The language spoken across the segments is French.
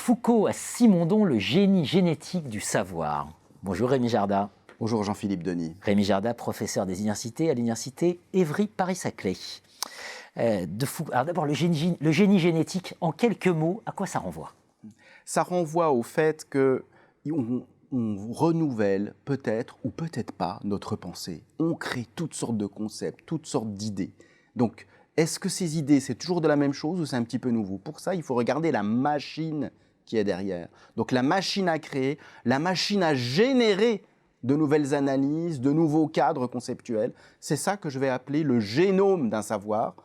Foucault à Simondon, le génie génétique du savoir. Bonjour Rémi Jarda. Bonjour Jean-Philippe Denis. Rémi Jarda, professeur des universités à l'université Évry-Paris-Saclay. Alors d'abord, le génie génétique, en quelques mots, à quoi ça renvoie? Ça renvoie au fait qu'on renouvelle peut-être ou peut-être pas notre pensée. On crée toutes sortes de concepts, toutes sortes d'idées. Donc, est-ce que ces idées, c'est toujours de la même chose ou c'est un petit peu nouveau? Pour ça, il faut regarder la machine qui est derrière. Donc, la machine à créer, la machine à générer de nouvelles analyses, de nouveaux cadres conceptuels. C'est ça que je vais appeler le génome d'un savoir.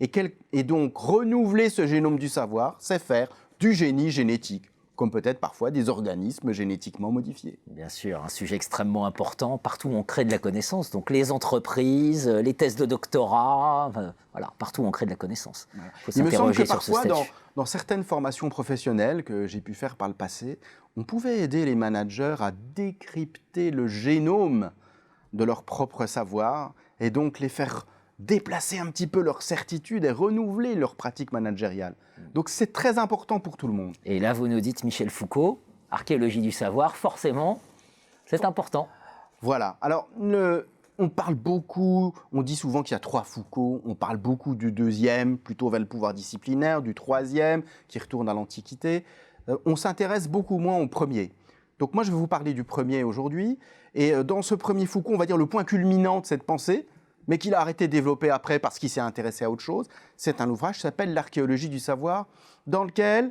Et donc, renouveler ce génome du savoir, c'est faire du génie génétique, comme peut-être parfois des organismes génétiquement modifiés. Bien sûr, un sujet extrêmement important. Partout où on crée de la connaissance, donc les entreprises, les thèses de doctorat, voilà, partout où on crée de la connaissance. Voilà. Faut Il me semble que sur ce parfois, statut. dans certaines formations professionnelles que j'ai pu faire par le passé, on pouvait aider les managers à décrypter le génome de leur propre savoir et donc les faire déplacer un petit peu leurs certitudes et renouveler leur pratique managériale. Donc c'est très important pour tout le monde. Et là, vous nous dites Michel Foucault, archéologie du savoir, forcément, c'est important. Voilà. Alors, on parle beaucoup, on dit souvent qu'il y a 3 Foucault, on parle beaucoup du deuxième, plutôt vers le pouvoir disciplinaire, du troisième, qui retourne à l'Antiquité. On s'intéresse beaucoup moins au premier. Donc moi, je vais vous parler du premier aujourd'hui. Et dans ce premier Foucault, on va dire le point culminant de cette pensée, mais qu'il a arrêté de développer après parce qu'il s'est intéressé à autre chose, c'est un ouvrage qui s'appelle L'archéologie du savoir, dans lequel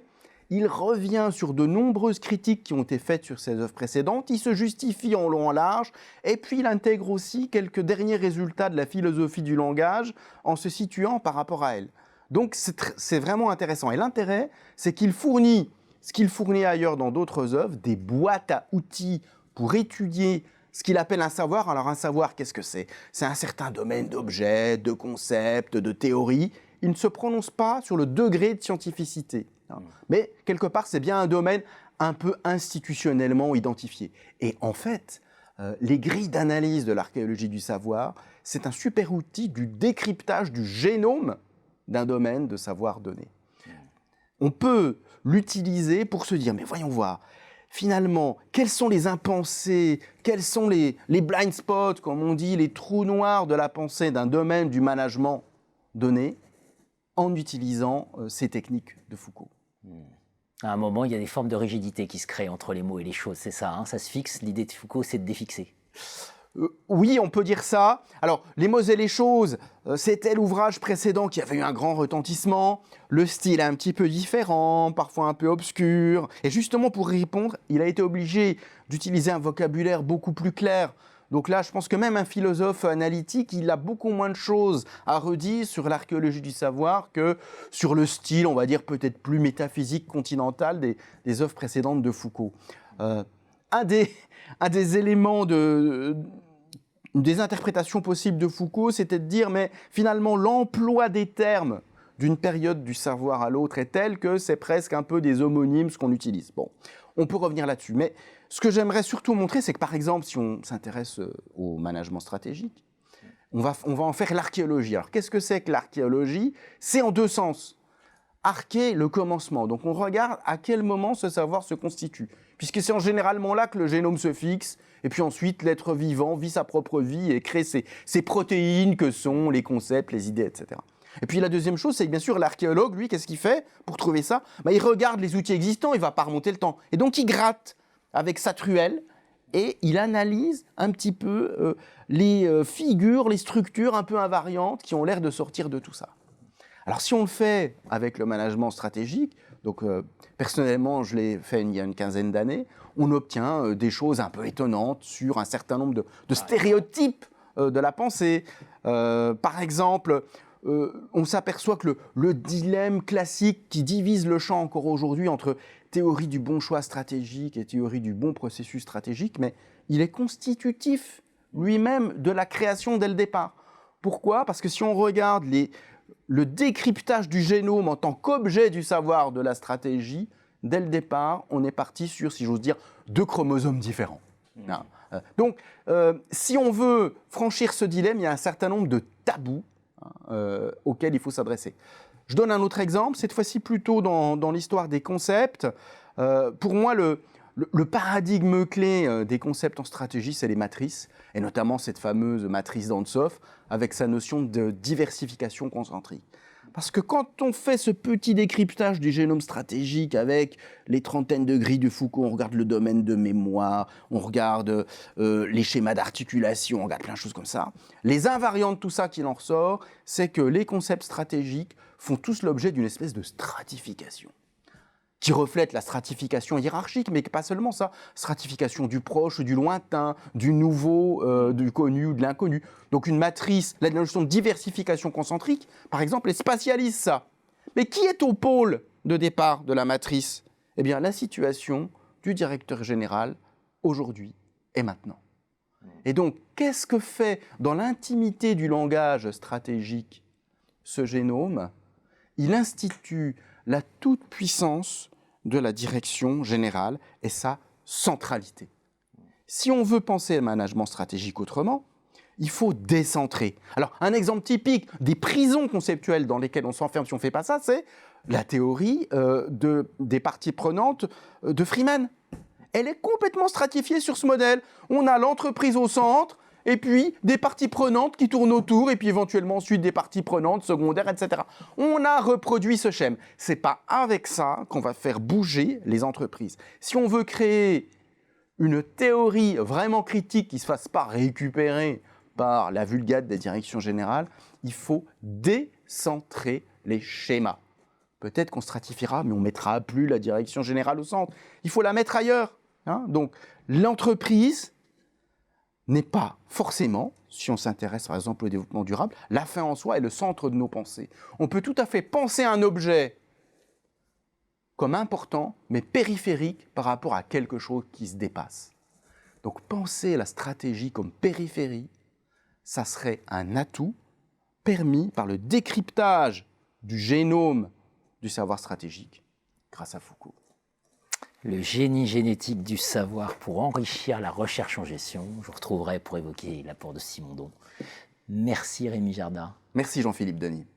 il revient sur de nombreuses critiques qui ont été faites sur ses œuvres précédentes, il se justifie en long en large, et puis il intègre aussi quelques derniers résultats de la philosophie du langage en se situant par rapport à elle. Donc c'est vraiment intéressant. Et l'intérêt, c'est qu'il fournit ce qu'il fournit ailleurs dans d'autres œuvres, des boîtes à outils pour étudier ce qu'il appelle un savoir. Alors un savoir, qu'est-ce que c'est? C'est un certain domaine d'objets, de concepts, de théories. Il ne se prononce pas sur le degré de scientificité. Mais quelque part, c'est bien un domaine un peu institutionnellement identifié. Et en fait, les grilles d'analyse de l'archéologie du savoir, c'est un super outil du décryptage du génome d'un domaine de savoir donné. On peut l'utiliser pour se dire, mais voyons voir, finalement, quels sont les impensés, quels sont les blind spots, comme on dit, les trous noirs de la pensée d'un domaine du management donné, en utilisant ces techniques de Foucault. À un moment, il y a des formes de rigidité qui se créent entre les mots et les choses, c'est ça, hein, ça se fixe. L'idée de Foucault, c'est de défixer. Oui, on peut dire ça. Alors, Les mots et les choses, c'était l'ouvrage précédent qui avait eu un grand retentissement. Le style est un petit peu différent, parfois un peu obscur. Et justement, pour y répondre, il a été obligé d'utiliser un vocabulaire beaucoup plus clair. Donc là, je pense que même un philosophe analytique, il a beaucoup moins de choses à redire sur l'archéologie du savoir que sur le style, on va dire, peut-être plus métaphysique, continental des œuvres précédentes de Foucault. Un des éléments des interprétations possibles de Foucault, c'était de dire, mais finalement, l'emploi des termes d'une période du savoir à l'autre est tel que c'est presque un peu des homonymes ce qu'on utilise. Bon, on peut revenir là-dessus. Mais ce que j'aimerais surtout montrer, c'est que par exemple, si on s'intéresse au management stratégique, on va en faire l'archéologie. Alors, qu'est-ce que c'est que l'archéologie? C'est en 2 sens. Arché, le commencement. Donc, on regarde à quel moment ce savoir se constitue. Puisque c'est généralement là que le génome se fixe, et puis ensuite, l'être vivant vit sa propre vie et crée ses protéines que sont les concepts, les idées, etc. Et puis la deuxième chose, c'est que bien sûr, l'archéologue, lui, qu'est-ce qu'il fait pour trouver ça? Il regarde les outils existants, il ne va pas remonter le temps. Et donc, il gratte avec sa truelle et il analyse un petit peu les figures, les structures un peu invariantes qui ont l'air de sortir de tout ça. Alors, si on le fait avec le management stratégique, donc personnellement, je l'ai fait il y a une quinzaine d'années, on obtient des choses un peu étonnantes sur un certain nombre de stéréotypes de la pensée. Par exemple, on s'aperçoit que le dilemme classique qui divise le champ encore aujourd'hui entre théorie du bon choix stratégique et théorie du bon processus stratégique, mais il est constitutif lui-même de la création dès le départ. Pourquoi? Parce que si on regarde le décryptage du génome en tant qu'objet du savoir de la stratégie, dès le départ, on est parti sur, si j'ose dire, 2 chromosomes différents. Donc, si on veut franchir ce dilemme, il y a un certain nombre de tabous auxquels il faut s'adresser. Je donne un autre exemple, cette fois-ci plutôt dans l'histoire des concepts. Pour moi, le paradigme clé des concepts en stratégie, c'est les matrices, et notamment cette fameuse matrice d'Antsov, avec sa notion de diversification concentrique. Parce que quand on fait ce petit décryptage du génome stratégique avec les trentaines de grilles de Foucault, on regarde le domaine de mémoire, on regarde les schémas d'articulation, on regarde plein de choses comme ça, les invariants de tout ça qu'il en ressort, c'est que les concepts stratégiques font tous l'objet d'une espèce de stratification, qui reflète la stratification hiérarchique, mais pas seulement ça, stratification du proche, du lointain, du nouveau, du connu ou de l'inconnu. Donc une matrice, la notion de diversification concentrique, par exemple, elle spatialise ça. Mais qui est au pôle de départ de la matrice? Eh bien, la situation du directeur général, aujourd'hui et maintenant. Et donc, qu'est-ce que fait dans l'intimité du langage stratégique ce génome? Il institue la toute-puissance de la direction générale et sa centralité. Si on veut penser le management stratégique autrement, il faut décentrer. Alors, un exemple typique des prisons conceptuelles dans lesquelles on s'enferme si on ne fait pas ça, c'est la théorie des parties prenantes de Freeman. Elle est complètement stratifiée sur ce modèle. On a l'entreprise au centre, et puis des parties prenantes qui tournent autour, et puis éventuellement ensuite des parties prenantes secondaires, etc. On a reproduit ce schème. Ce n'est pas avec ça qu'on va faire bouger les entreprises. Si on veut créer une théorie vraiment critique qui ne se fasse pas récupérer par la vulgate des directions générales, il faut décentrer les schémas. Peut-être qu'on stratifiera, mais on ne mettra plus la direction générale au centre. Il faut la mettre ailleurs. Donc l'entreprise n'est pas forcément, si on s'intéresse par exemple au développement durable, la fin en soi est le centre de nos pensées. On peut tout à fait penser un objet comme important, mais périphérique par rapport à quelque chose qui se dépasse. Donc penser la stratégie comme périphérie, ça serait un atout permis par le décryptage du génome du savoir stratégique grâce à Foucault. Le génie génétique du savoir pour enrichir la recherche en gestion. Je vous retrouverai pour évoquer l'apport de Simondon. Merci Rémi Jardin. Merci Jean-Philippe Denis.